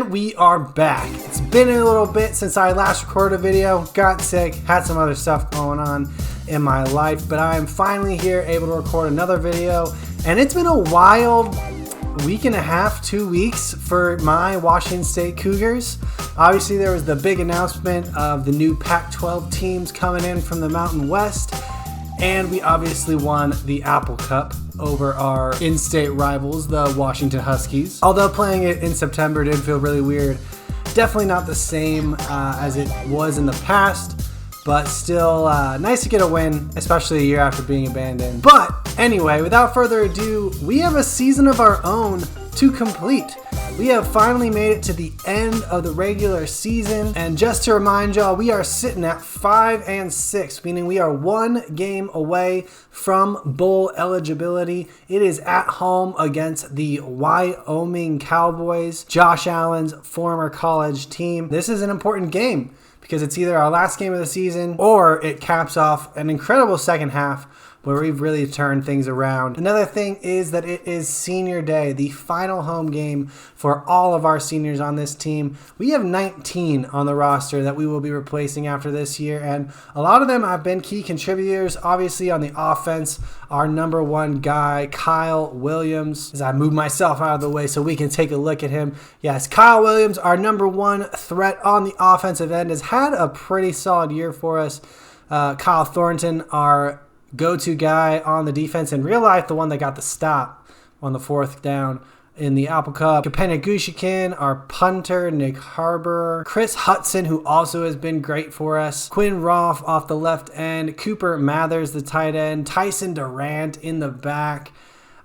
And we are back. It's been a little bit since I last recorded a video, got sick, had some other stuff going on in my life, but I am finally here able to record another video. And it's been a wild week and a half, 2 weeks for my Washington State Cougars. Obviously there was the big announcement of the new Pac-12 teams coming in from the Mountain West, and we obviously won the Apple Cup over our in-state rivals, the Washington Huskies. Although playing it in September did feel really weird. Definitely not the same as it was in the past, but still nice to get a win, especially a year after being abandoned. But anyway, without further ado, we have a season of our own to complete. We have finally made it to the end of the regular season, and just to remind y'all, we are sitting at 5-6, meaning we are one game away from bowl eligibility. It is at home against the Wyoming Cowboys, Josh Allen's former college team. This is an important game because it's either our last game of the season or it caps off an incredible second half where we've really turned things around. Another thing is that it is senior day, the final home game for all of our seniors on this team. We have 19 on the roster that we will be replacing after this year, and a lot of them have been key contributors. Obviously on the offense, our number one guy, Kyle Williams, as I move myself out of the way so we can take a look at him. Yes, Kyle Williams, our number one threat on the offensive end, has had a pretty solid year for us. Kyle Thornton, our go-to guy on the defense, in real life the one that got the stop on the fourth down in the Apple Cup. Kapena Gushikin, our punter. Nick Harbour, Chris Hudson, who also has been great for us, Quinn Roth off the left end, Cooper Mathers the tight end, Tyson Durant in the back.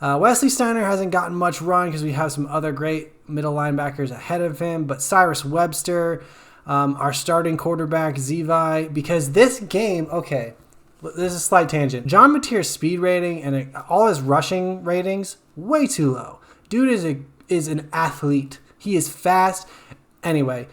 Wesley Steiner hasn't gotten much run because we have some other great middle linebackers ahead of him, but Cyrus Webster, our starting quarterback Zevi, because this game, okay, this is a slight tangent. John Mateer's speed rating and all his rushing ratings, way too low. Dude is an athlete. He is fast. Anyway,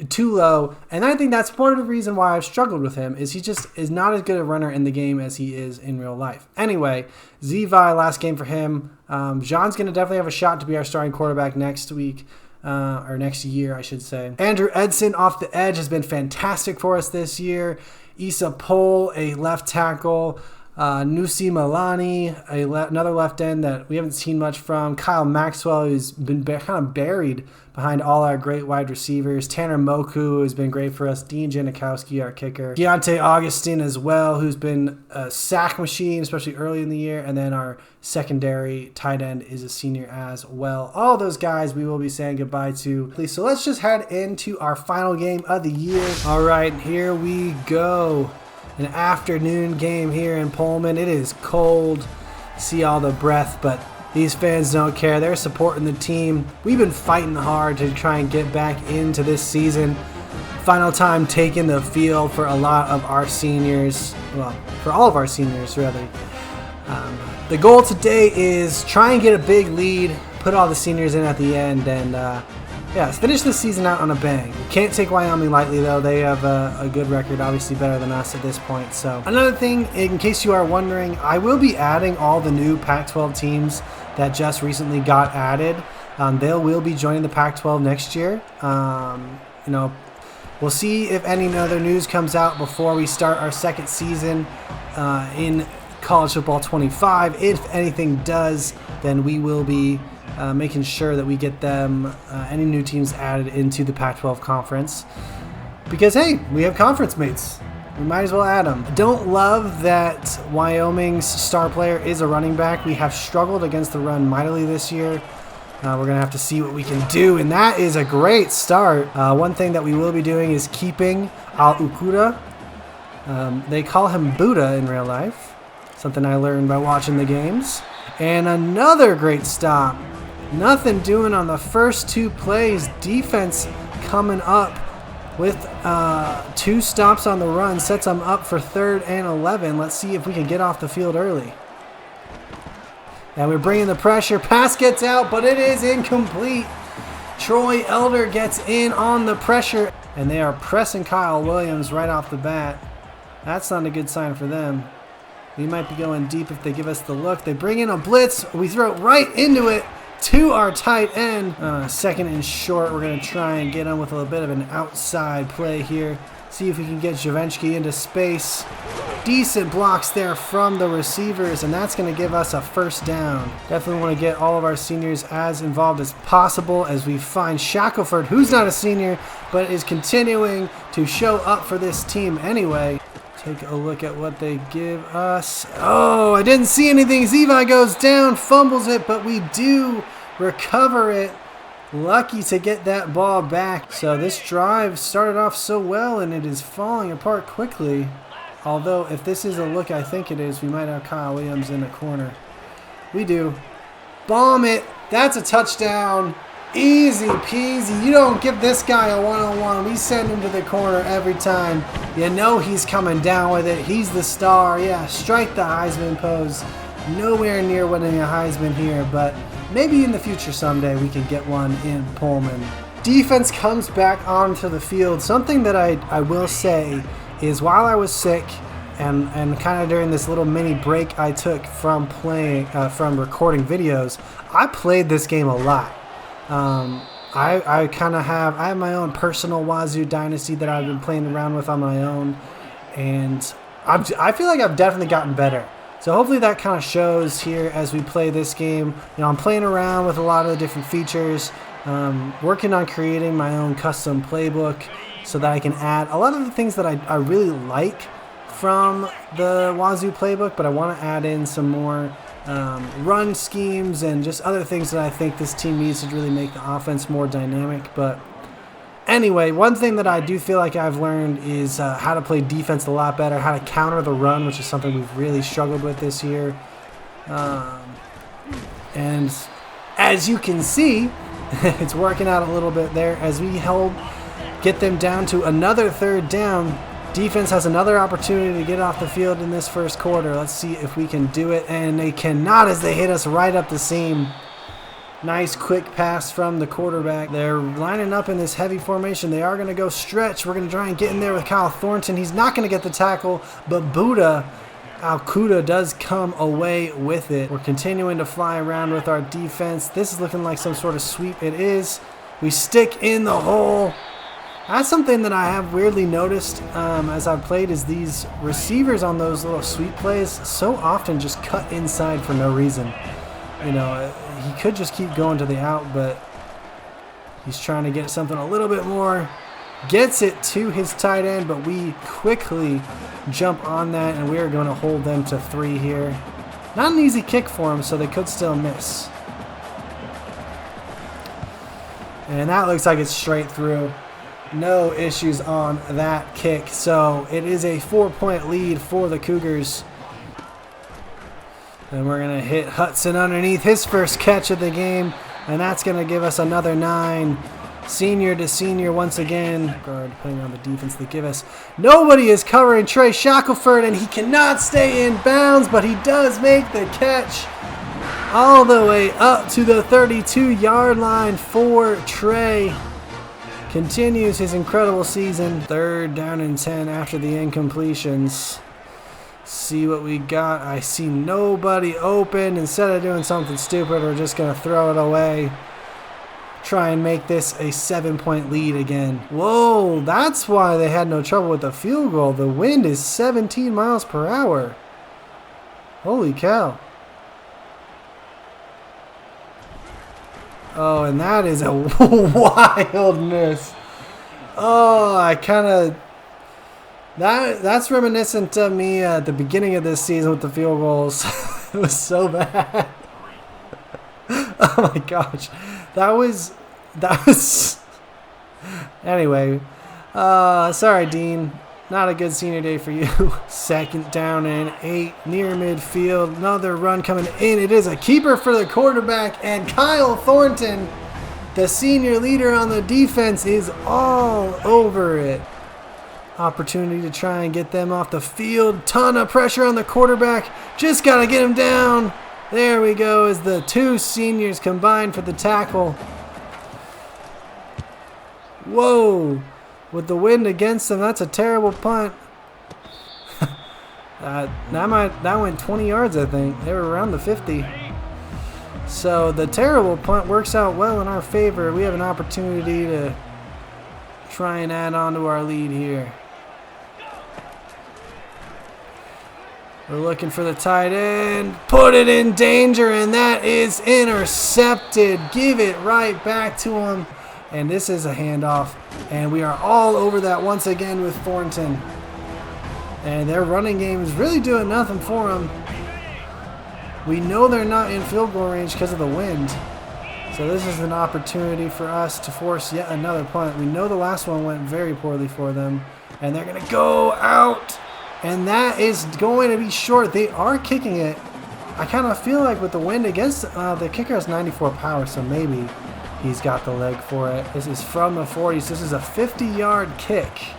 too low. And I think that's part of the reason why I've struggled with him, is he just is not as good a runner in the game as he is in real life. Anyway, Zevi, last game for him. John's going to definitely have a shot to be our starting quarterback next week. Or next year, I should say. Andrew Edson off the edge has been fantastic for us this year. Issa Pohl, a left tackle. Nusi Malani, another left end that we haven't seen much from. Kyle Maxwell, who's been kind of buried behind all our great wide receivers. Tanner Moku, who's been great for us. Dean Janikowski, our kicker. Deontay Augustine as well, who's been a sack machine, especially early in the year. And then our secondary tight end is a senior as well. All those guys we will be saying goodbye to. So let's just head into our final game of the year. All right, here we go. An afternoon game here in Pullman. It is cold. See all the breath, but these fans don't care. They're supporting the team. We've been fighting hard to try and get back into this season. Final time taking the field for a lot of our seniors. Well, for all of our seniors, really. The goal today is try and get a big lead, put all the seniors in at the end, and yeah, finish the season out on a bang. We can't take Wyoming lightly, though. They have a good record, obviously better than us at this point. So another thing, in case you are wondering, I will be adding all the new Pac-12 teams that just recently got added. They will be joining the Pac-12 next year. You know, we'll see if any other news comes out before we start our second season in College Football 25. If anything does, then we will be making sure that we get them, any new teams added into the Pac-12 conference. Because, hey, we have conference mates. We might as well add them. I don't love that Wyoming's star player is a running back. We have struggled against the run mightily this year. We're going to have to see what we can do, and that is a great start. One thing that we will be doing is keeping Al-Ukura. They call him Buddha in real life. Something I learned by watching the games. And another great stop. Nothing doing on the first two plays. Defense coming up with 2 stops on the run. Sets them up for 3rd and 11. Let's see if we can get off the field early. And we're bringing the pressure. Pass gets out, but it is incomplete. Troy Elder gets in on the pressure. And they are pressing Kyle Williams right off the bat. That's not a good sign for them. We might be going deep if they give us the look. They bring in a blitz. We throw it right into it. to our tight end. Second and short, we're going to try and get him with a little bit of an outside play here. See if we can get Javenski into space. Decent blocks there from the receivers, and that's going to give us a first down. Definitely want to get all of our seniors as involved as possible as we find Shackelford, who's not a senior, but is continuing to show up for this team anyway. Take a look at what they give us. Oh, I didn't see anything. Zevi goes down, fumbles it, but we do recover it. Lucky to get that ball back. So this drive started off so well, and it is falling apart quickly. Although, if this is a look I think it is, we might have Kyle Williams in the corner. We do. Bomb it. That's a touchdown. Easy peasy. You don't give this guy a one-on-one. We send him to the corner every time. You know he's coming down with it. He's the star. Yeah, strike the Heisman pose. Nowhere near winning a Heisman here, but maybe in the future someday we can get one in Pullman. Defense comes back onto the field. Something that I will say is while I was sick and kind of during this little mini break I took from from recording videos, I played this game a lot. I have my own personal Wazoo Dynasty that I've been playing around with on my own, and I feel like I've definitely gotten better. So hopefully that kind of shows here as we play this game. You know, I'm playing around with a lot of the different features, working on creating my own custom playbook so that I can add a lot of the things that I really like from the Wazoo playbook, but I want to add in some more run schemes and just other things that I think this team needs to really make the offense more dynamic. But anyway, one thing that I do feel like I've learned is how to play defense a lot better, how to counter the run, which is something we've really struggled with this year. And as you can see, it's working out a little bit there as we get them down to another third down. Defense has another opportunity to get off the field in this first quarter. Let's see if we can do it, and they cannot as they hit us right up the seam. Nice quick pass from the quarterback. They're lining up in this heavy formation. They are going to go stretch. We're going to try and get in there with Kyle Thornton. He's not going to get the tackle, but Buddha Alcuda does come away with it. We're continuing to fly around with our defense. This is looking like some sort of sweep. It is. We stick in the hole. That's something that I have weirdly noticed as I've played is these receivers on those little sweep plays so often just cut inside for no reason. You know, he could just keep going to the out, but he's trying to get something a little bit more. Gets it to his tight end, but we quickly jump on that, and we are going to hold them to 3 here. Not an easy kick for him, so they could still miss. And that looks like it's straight through. No issues on that kick. So it is a 4-point lead for the Cougars. And we're going to hit Hudson underneath his first catch of the game. And that's going to give us another 9. Senior to senior once again. Guard putting on the defense they give us. Nobody is covering Trey Shackelford, and he cannot stay in bounds, but he does make the catch all the way up to the 32-yard line for Trey. Continues his incredible season. 3rd down and 10 after the incompletions. See what we got. I see nobody open. Instead of doing something stupid, we're just going to throw it away. Try and make this a 7-point lead again. Whoa, that's why they had no trouble with the field goal. The wind is 17 miles per hour. Holy cow. Oh, and that is a wild miss. Oh, I kind of... That's reminiscent of me at the beginning of this season with the field goals. It was so bad. Oh my gosh. That was... Anyway. Sorry, Dean. Not a good senior day for you. 2nd down and 8 near midfield. Another run coming in. It is a keeper for the quarterback. And Kyle Thornton, the senior leader on the defense, is all over it. Opportunity to try and get them off the field. Ton of pressure on the quarterback. Just got to get him down. There we go as the 2 seniors combine for the tackle. Whoa. With the wind against them, that's a terrible punt. That went 20 yards, I think. They were around the 50. So the terrible punt works out well in our favor. We have an opportunity to try and add on to our lead here. We're looking for the tight end. Put it in danger, and that is intercepted. Give it right back to him. And this is a handoff. And we are all over that once again with Thornton. And their running game is really doing nothing for them. We know they're not in field goal range because of the wind. So this is an opportunity for us to force yet another punt. We know the last one went very poorly for them. And they're going to go out. And that is going to be short. They are kicking it. I kind of feel like with the wind against the kicker has 94 power, so maybe he's got the leg for it. This is from the 40s. This is a 50-yard kick.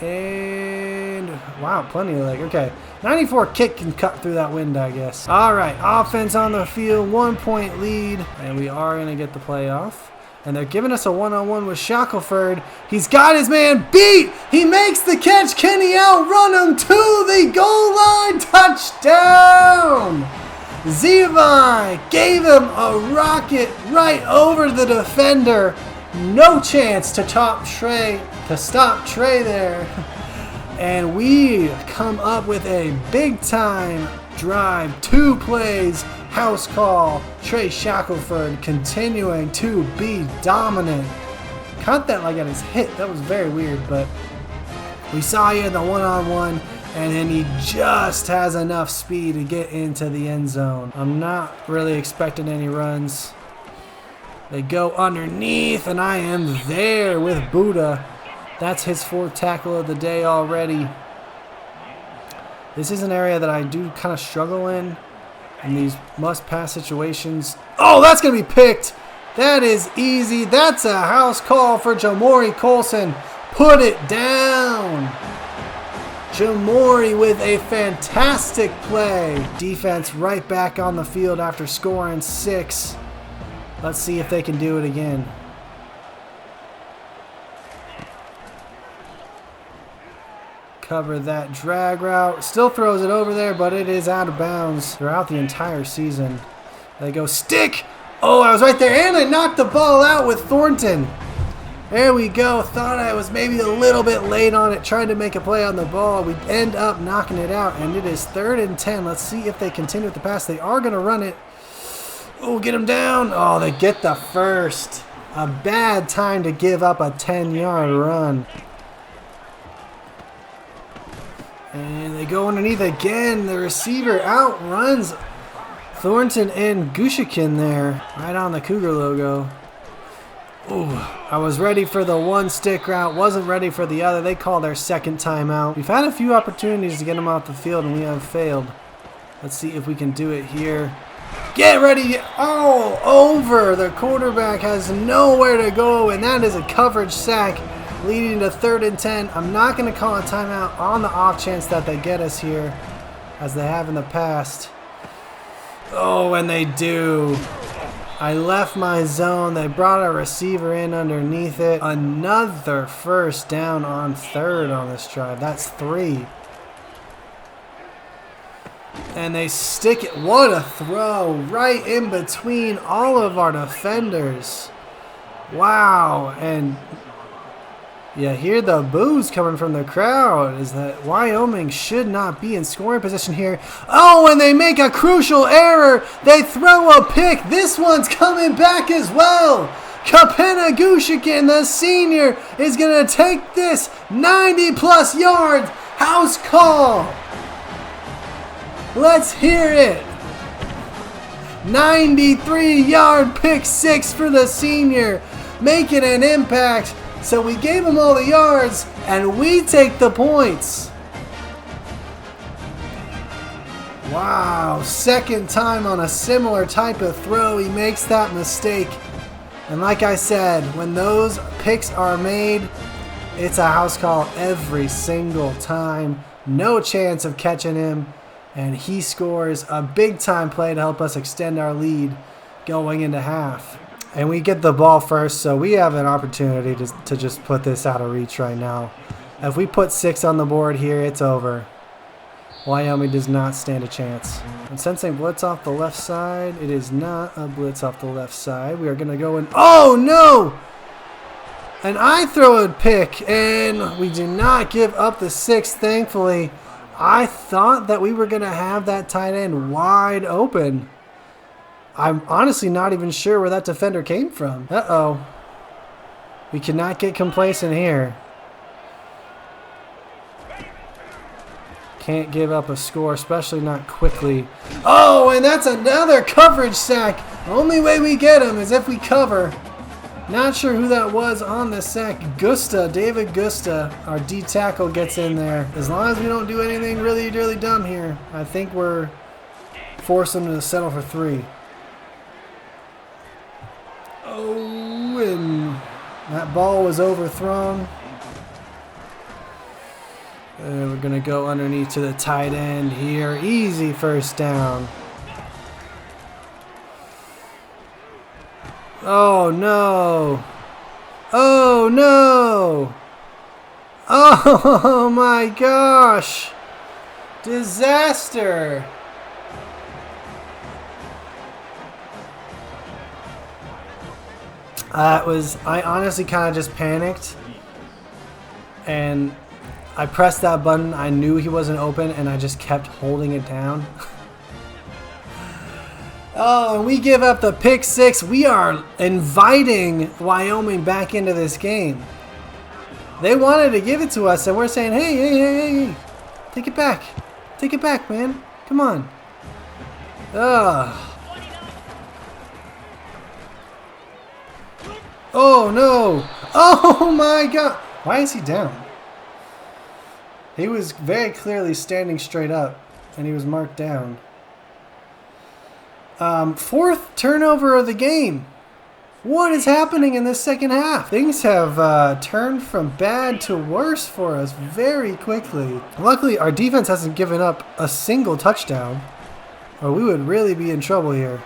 And wow, plenty of leg. Okay, 94 kick can cut through that wind, I guess. All right, offense on the field, 1-point lead, and we are going to get the play off. And they're giving us a one-on-one with Shackelford. He's got his man beat. He makes the catch. Can he outrun him to the goal line? Touchdown! Zevi gave him a rocket right over the defender. No chance to stop Trey there. And we come up with a big-time drive. 2 plays. House call. Trey Shackelford continuing to be dominant. Caught that like at his hip. That was very weird, but we saw you in the one-on-one, and then he just has enough speed to get into the end zone. I'm not really expecting any runs. They go underneath, and I am there with Buddha. That's his 4th tackle of the day already. This is an area that I do kind of struggle in these must-pass situations. Oh, that's going to be picked. That is easy. That's a house call for Jamori Colson. Put it down. Jamori with a fantastic play. Defense right back on the field after scoring 6. Let's see if they can do it again. Cover that drag route. Still throws it over there, but it is out of bounds throughout the entire season. They go stick. Oh, I was right there, and I knocked the ball out with Thornton. There we go. Thought I was maybe a little bit late on it, trying to make a play on the ball. We end up knocking it out, and it is 3rd and 10. Let's see if they continue with the pass. They are going to run it. Oh, get him down. Oh, they get the first. A bad time to give up a 10-yard run. And they go underneath again. The receiver outruns Thornton and Gushikin there. Right on the Cougar logo. Ooh, I was ready for the one stick route. Wasn't ready for the other. They call their 2nd timeout. We've had a few opportunities to get them off the field, and we have failed. Let's see if we can do it here. Get ready. Oh, over. The quarterback has nowhere to go, and that is a coverage sack, leading to 3rd and 10. I'm not going to call a timeout on the off chance that they get us here, as they have in the past. Oh, and they do. I left my zone. They brought a receiver in underneath it. Another 1st down on 3rd on this drive. That's 3. And they stick it. What a throw. Right in between all of our defenders. Wow. And you hear the boos coming from the crowd, is that Wyoming should not be in scoring position here. Oh, and they make a crucial error. They throw a pick. This one's coming back as well. Kapena Gushikin, the senior, is going to take this 90-plus yards. House call. Let's hear it. 93-yard pick 6 for the senior, making an impact. So we gave him all the yards, and we take the points. Wow, 2nd time on a similar type of throw, he makes that mistake. And like I said, when those picks are made, it's a house call every single time. No chance of catching him, and he scores a big-time play to help us extend our lead going into half. And we get the ball first, so we have an opportunity to just put this out of reach right now. If we put 6 on the board here, it's over. Wyoming does not stand a chance. And since they blitz off the left side, it is not a blitz off the left side. We are going to go in. Oh, no! And I throw a pick, and we do not give up the 6, thankfully. I thought that we were going to have that tight end wide open. I'm honestly not even sure where that defender came from. Uh-oh. We cannot get complacent here. Can't give up a score, especially not quickly. Oh, and that's another coverage sack. The only way we get him is if we cover. Not sure who that was on the sack. David Gusta, our D tackle, gets in there. As long as we don't do anything really, really dumb here, I think we're forcing them to settle for 3. Oh, and that ball was overthrown. And we're going to go underneath to the tight end here. Easy first down. Oh, no. Oh, no. Oh, my gosh. Disaster. I honestly kind of just panicked. And I pressed that button. I knew he wasn't open, and I just kept holding it down. Oh, and we give up the pick 6. We are inviting Wyoming back into this game. They wanted to give it to us, and we're saying, hey, take it back. Take it back, man. Come on. Ugh. Oh, no. Oh, my God. Why is he down? He was very clearly standing straight up, and he was marked down. 4th turnover of the game. What is happening in this second half? Things have turned from bad to worse for us very quickly. Luckily, our defense hasn't given up a single touchdown, or we would really be in trouble here.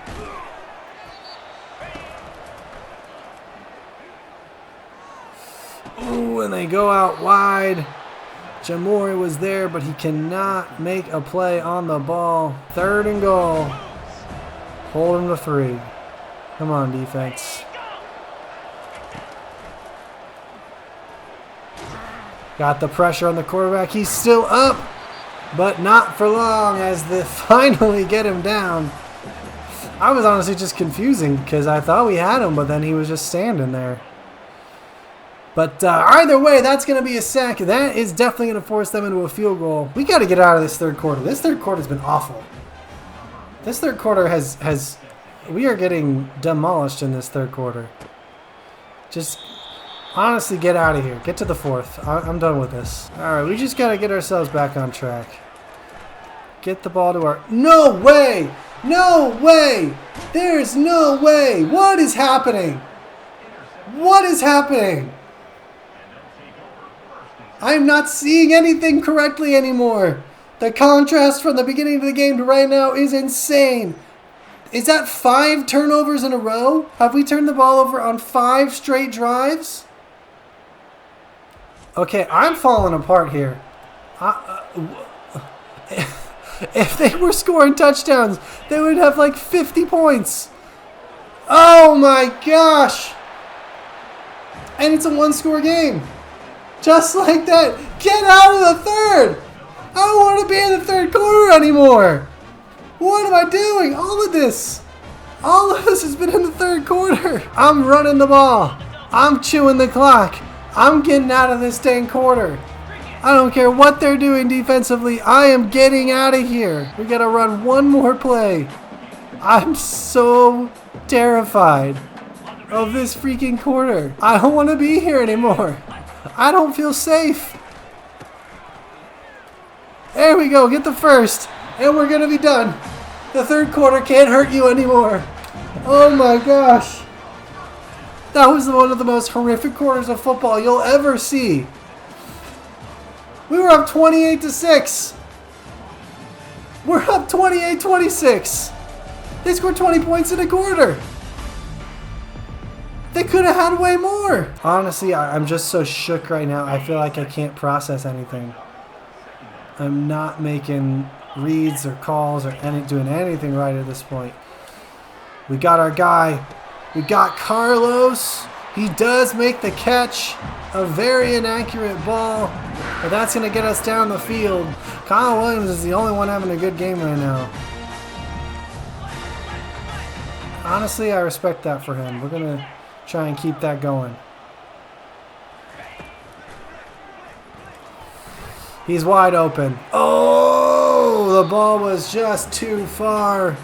Ooh, and they go out wide. Jamori was there, but he cannot make a play on the ball. 3rd and goal. Hold him to 3. Come on, defense. Got the pressure on the quarterback. He's still up, but not for long as they finally get him down. I was honestly just confusing because I thought we had him, but then he was just standing there. But either way, that's going to be a sack. That is definitely going to force them into a field goal. We got to get out of this 3rd quarter. This 3rd quarter has been awful. This 3rd quarter has we are getting demolished in this 3rd quarter. Just honestly get out of here. Get to the 4th. I'm done with this. All right, we just got to get ourselves back on track. Get the ball to our... No way! No way! There's no way! What is happening? What is happening? I'm not seeing anything correctly anymore. The contrast from the beginning of the game to right now is insane. Is that 5 turnovers in a row? Have we turned the ball over on 5 straight drives? Okay, I'm falling apart here. If they were scoring touchdowns, they would have like 50 points. Oh my gosh. And it's a 1-score game. Just like that. Get out of the 3rd. I don't want to be in the 3rd quarter anymore. What am I doing? All of this has been in the 3rd quarter. I'm running the ball. I'm chewing the clock. I'm getting out of this dang quarter. I don't care what they're doing defensively. I am getting out of here. We got to run one more play. I'm so terrified of this freaking quarter. I don't want to be here anymore. I don't feel safe. There we go. Get the 1st. And we're going to be done. The 3rd quarter can't hurt you anymore. Oh my gosh. That was one of the most horrific quarters of football you'll ever see. We were up 28-6. We're up 28-26. They scored 20 points in a quarter. They could have had way more. Honestly, I'm just so shook right now. I feel like I can't process anything. I'm not making reads or calls or doing anything right at this point. We got our guy. We got Carlos. He does make the catch. A very inaccurate ball, but that's going to get us down the field. Kyle Williams is the only one having a good game right now. Honestly, I respect that for him. We're going to try and keep that going. He's wide open. Oh, the ball was just too far.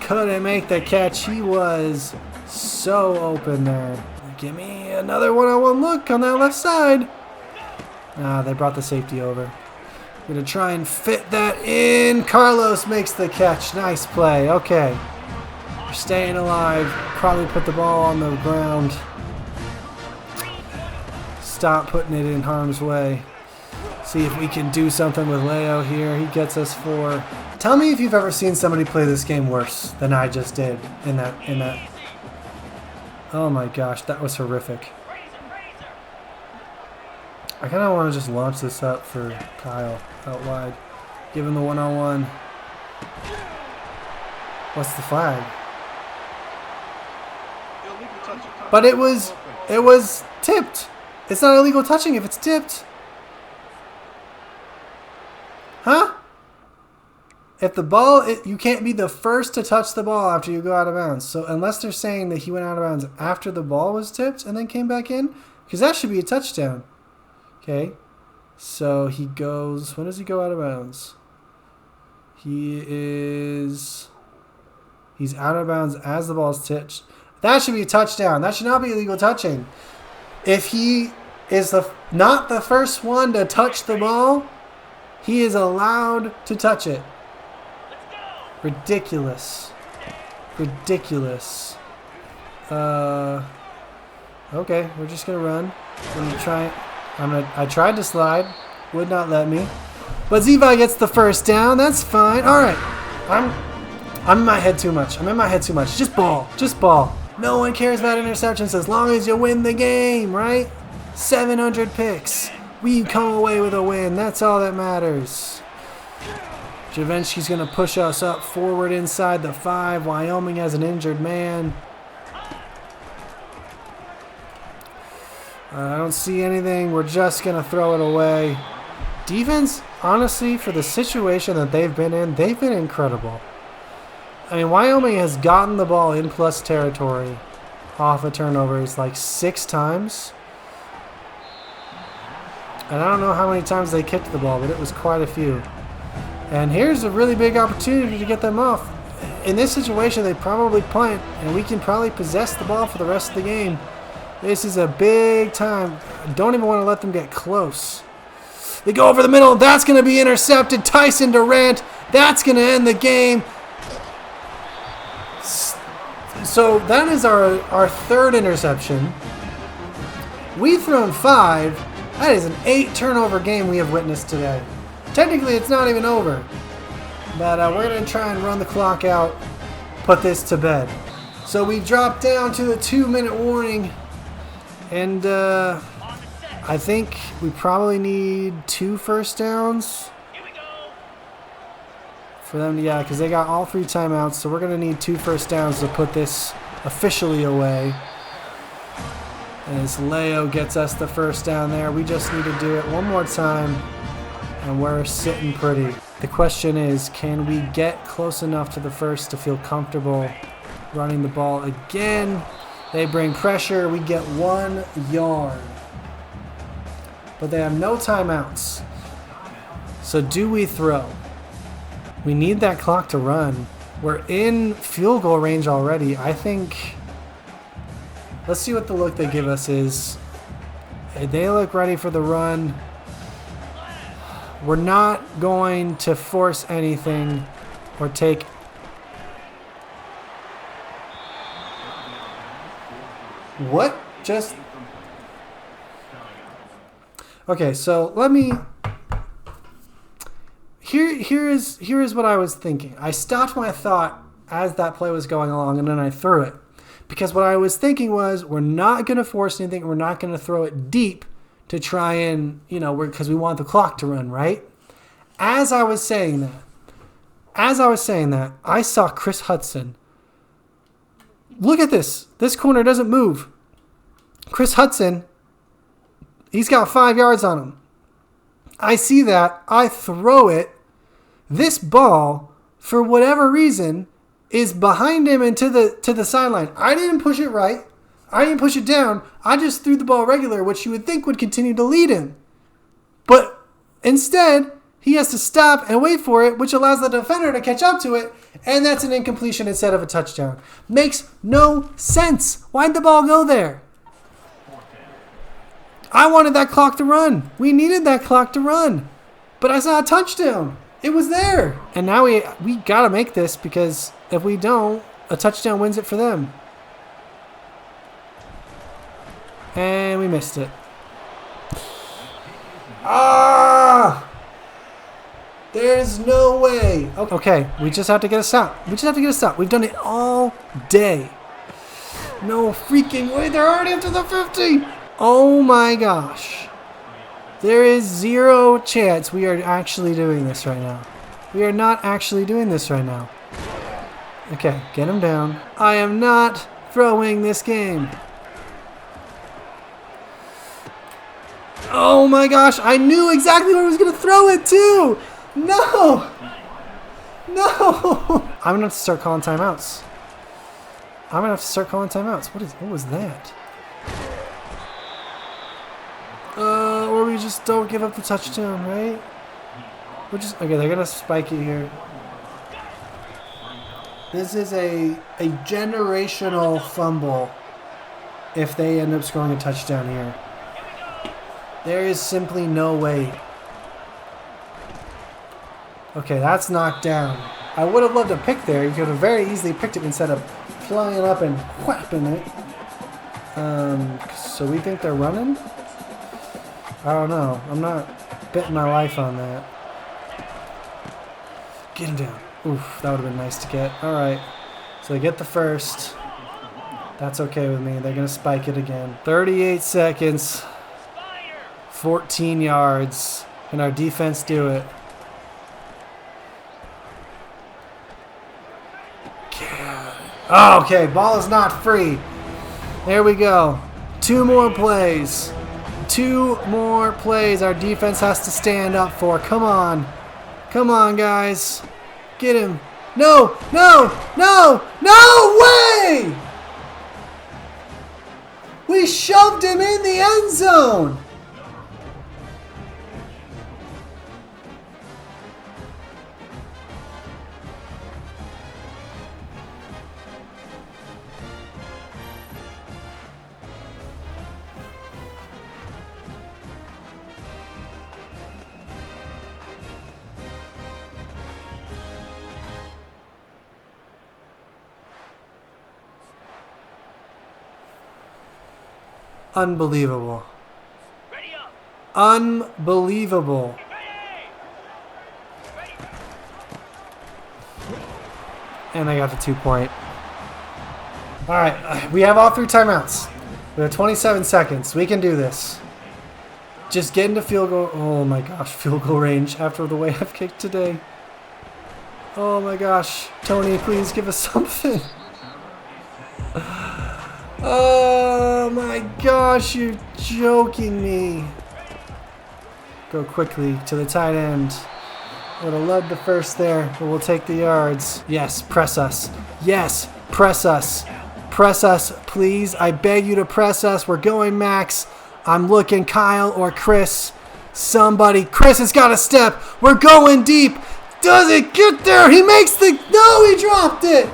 Couldn't make the catch. He was so open there. Give me another one-on-one look on that left side. They brought the safety over. Gonna try and fit that in. Carlos makes the catch. Nice play. Okay. We're staying alive. Probably put the ball on the ground. Stop putting it in harm's way. See if we can do something with Leo here. He gets us 4. Tell me if you've ever seen somebody play this game worse than I just did in that. Oh my gosh, that was horrific. I kind of want to just launch this up for Kyle out wide. Give him the one-on-one. What's the flag? But it was tipped. It's not illegal touching if it's tipped. Huh? If the ball, you can't be the first to touch the ball after you go out of bounds. So unless they're saying that he went out of bounds after the ball was tipped and then came back in, because that should be a touchdown. Okay. So he goes, when does he go out of bounds? He's out of bounds as the ball's tipped. That should be a touchdown. That should not be illegal touching. If he is not the first one to touch the ball, he is allowed to touch it. Ridiculous. Ridiculous. Okay, we're just gonna run. I tried to slide, would not let me. But Zevi gets the first down. That's fine. All right. I'm in my head too much. Just ball. Just ball. No one cares about interceptions as long as you win the game, right? 700 picks. We come away with a win. That's all that matters. Javenski's going to push us up forward inside the 5. Wyoming has an injured man. I don't see anything. We're just going to throw it away. Defense, honestly, for the situation that they've been in, they've been incredible. I mean, Wyoming has gotten the ball in plus territory off of turnovers like 6 times. And I don't know how many times they kicked the ball, but it was quite a few. And here's a really big opportunity to get them off. In this situation, they probably punt, and we can probably possess the ball for the rest of the game. This is a big time. I don't even want to let them get close. They go over the middle. That's going to be intercepted. Tyson Durant. That's going to end the game. So that is our 3rd interception. We've thrown 5. That is an 8 turnover game we have witnessed today. Technically, it's not even over. But we're going to try and run the clock out, put this to bed. So we drop down to the 2-minute warning. And I think we probably need 2 first downs. For them to, yeah, because they got all 3 timeouts. So we're going to need 2 first downs to put this officially away. As Leo gets us the first down there. We just need to do it one more time. And we're sitting pretty. The question is, can we get close enough to the first to feel comfortable running the ball again? They bring pressure. We get 1 yard. But they have no timeouts. So do we throw? We need that clock to run. We're in field goal range already. I think... Let's see what the look they give us is. They look ready for the run. We're not going to force anything or take... What? Just... Okay, so let me... Here is what I was thinking. I stopped my thought as that play was going along, and then I threw it. Because what I was thinking was, we're not going to force anything. We're not going to throw it deep to try and, because we want the clock to run, right? As I was saying that, I saw Chris Hudson. Look at this. This corner doesn't move. Chris Hudson, he's got 5 yards on him. I see that. I throw it. This ball, for whatever reason, is behind him and to the sideline. I didn't push it right. I didn't push it down. I just threw the ball regular, which you would think would continue to lead him. But instead, he has to stop and wait for it, which allows the defender to catch up to it, and that's an incompletion instead of a touchdown. Makes no sense. Why'd the ball go there? I wanted that clock to run. We needed that clock to run. But I saw a touchdown. It was there. And now we got to make this, because if we don't, a touchdown wins it for them. And we missed it. Ah! There's no way. Okay, we just have to get a stop. We've done it all day. No freaking way. They're already up to the 50. Oh my gosh. There is zero chance we are actually doing this right now. We are not actually doing this right now. Okay, get him down. I am not throwing this game. Oh my gosh, I knew exactly where I was going to throw it to. No. No. I'm going to have to start calling timeouts. What was that? Or we just don't give up the touchdown, right? Okay, they're going to spike it here. This is a generational fumble if they end up scoring a touchdown here. There is simply no way. Okay, that's knocked down. I would have loved a pick there. You could have very easily picked it instead of flying up and whapping it. So we think they're running? I don't know. I'm not betting my life on that. Get him down. Oof, that would have been nice to get. All right. So they get the first. That's okay with me. They're going to spike it again. 38 seconds. 14 yards. Can our defense do it? Oh, okay, ball is not free. There we go. 2 more plays. 2 more plays our defense has to stand up for. Come on. Come on, guys. Get him. No, no, no, no way! We shoved him in the end zone. Unbelievable. Unbelievable. And I got the 2-point. All right, we have all 3 timeouts. We have 27 seconds. We can do this. Just get into field goal. Oh my gosh, field goal range after the way I've kicked today. Oh my gosh. Tony, please give us something. Oh my gosh, you're joking me. Go quickly to the tight end. Would have loved the first there, but we'll take the yards. Yes, press us. Yes, press us. Press us, please. I beg you to press us. We're going max. I'm looking Kyle or Chris. Somebody. Chris has got a step. We're going deep. Does it get there? He makes the... No, he dropped it.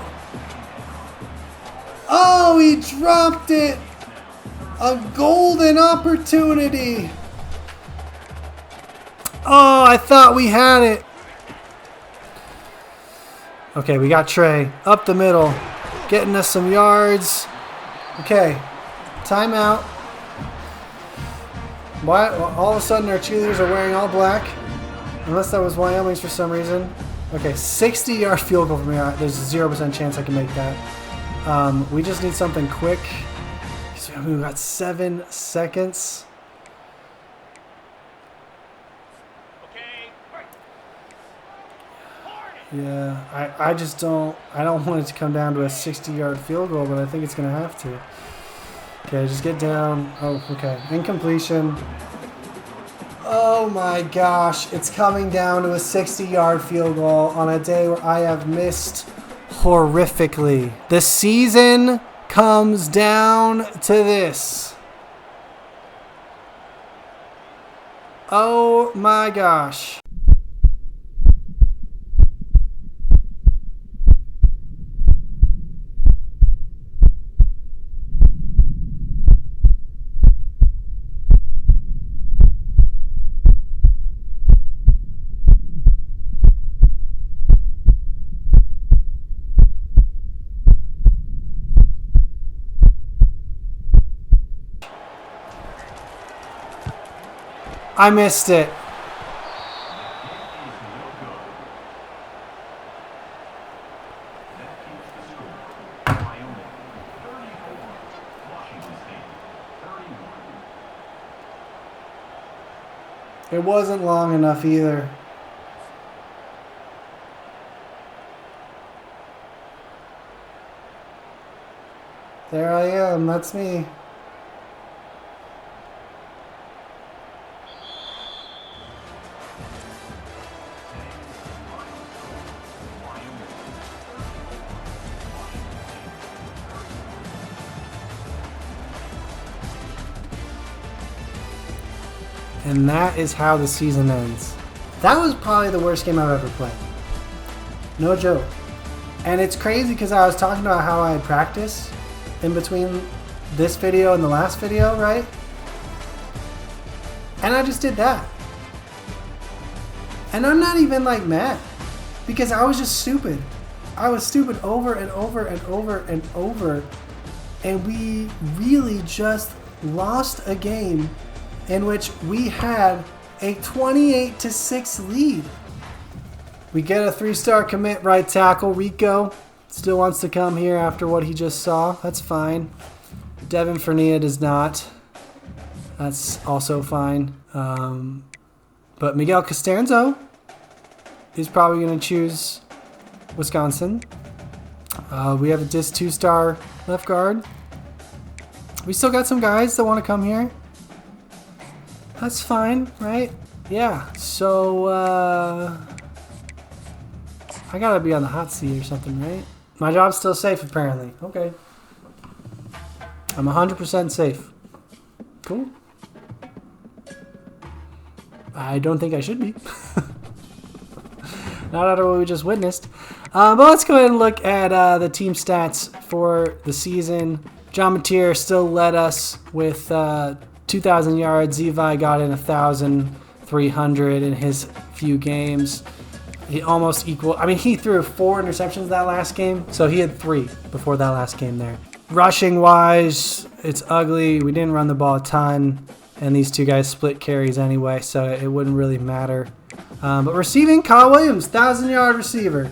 Oh, he dropped it. A golden opportunity. Oh, I thought we had it. Okay, we got Trey up the middle, getting us some yards. Okay, timeout. Why? All of a sudden our cheerleaders are wearing all black. Unless that was Wyoming's for some reason. Okay, 60-yard field goal for me. There's a 0% chance I can make that. We just need something quick. So we've got 7 seconds. Yeah, I just don't want it to come down to a 60-yard field goal, but I think it's going to have to. Okay, just get down. Oh, okay. Incompletion. Oh my gosh, it's coming down to a 60-yard field goal on a day where I have missed horrifically. The season comes down to this. Oh my gosh. I missed it. It wasn't long enough either. There I am. That's me. And that is how the season ends. That was probably the worst game I've ever played. No joke. And it's crazy because I was talking about how I had practice in between this video and the last video, right? And I just did that. And I'm not even like mad because I was just stupid. I was stupid over and over and over and over. And we really just lost a game in which we had a 28-6 lead. We get a 3-star commit right tackle. Rico still wants to come here after what he just saw. That's fine. Devin Fernia does not. That's also fine. But Miguel Costanzo is probably going to choose Wisconsin. We have a just 2-star left guard. We still got some guys that want to come here. That's fine, right? Yeah, so I gotta be on the hot seat or something, right? My job's still safe, apparently. Okay. I'm 100% safe. Cool. I don't think I should be. Not after what we just witnessed. But let's go ahead and look at the team stats for the season. John Mateer still led us with 2,000 yards. Zevi got in 1,300 in his few games. He almost equal. I mean, he threw 4 interceptions that last game, so he had 3 before that last game there. Rushing wise, it's ugly. We didn't run the ball a ton, and these two guys split carries anyway, so it wouldn't really matter. But receiving, Kyle Williams, 1,000-yard receiver.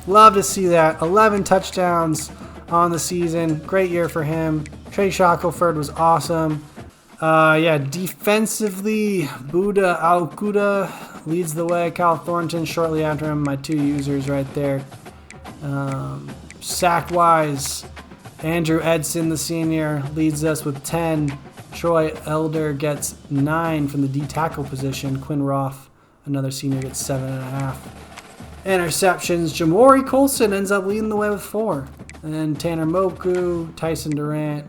Love to see that. 11 touchdowns on the season. Great year for him. Trey Shackelford was awesome. Yeah, defensively, Buda Alcuda leads the way. Kyle Thornton shortly after him, my 2 users right there. Sack-wise, Andrew Edson, the senior, leads us with 10. Troy Elder gets 9 from the D-tackle position. Quinn Roth, another senior, gets 7.5. Interceptions, Jamori Colson ends up leading the way with 4. And then Tanner Moku, Tyson Durant,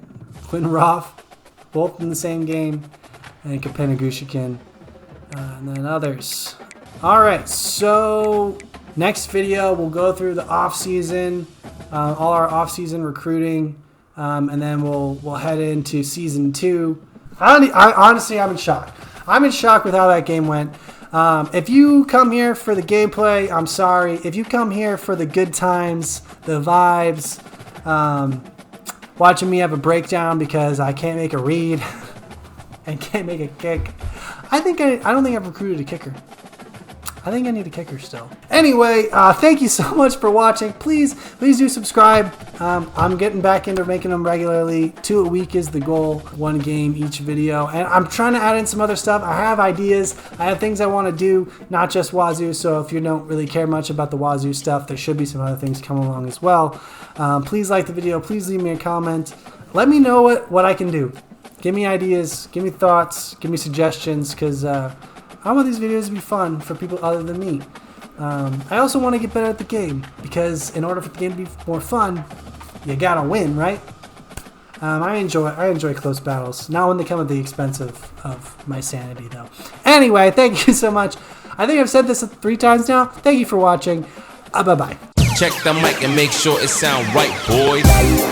Quinn Roth, both in the same game, and Kapena Gushikin, and then others. All right, so next video we'll go through the off-season, all our off-season recruiting, and then we'll head into season 2. Honestly, I'm in shock. I'm in shock with how that game went. If you come here for the gameplay, I'm sorry. If you come here for the good times, the vibes, watching me have a breakdown because I can't make a read and can't make a kick. I don't think I've recruited a kicker. I think I need a kicker still. Anyway, thank you so much for watching. Please do subscribe. I'm getting back into making them regularly. 2 a week is the goal, 1 game each video. And I'm trying to add in some other stuff. I have ideas. I have things I want to do, not just Wazoo. So if you don't really care much about the Wazoo stuff, there should be some other things coming along as well. Please like the video. Please leave me a comment. Let me know what I can do. Give me ideas. Give me thoughts. Give me suggestions, because I want these videos to be fun for people other than me. I also want to get better at the game, because in order for the game to be more fun, you gotta win, right? I enjoy close battles, not when they come at the expense of my sanity, though. Anyway, thank you so much. I think I've said this 3 times now. Thank you for watching. Bye-bye. Check the mic and make sure it sound right, boys.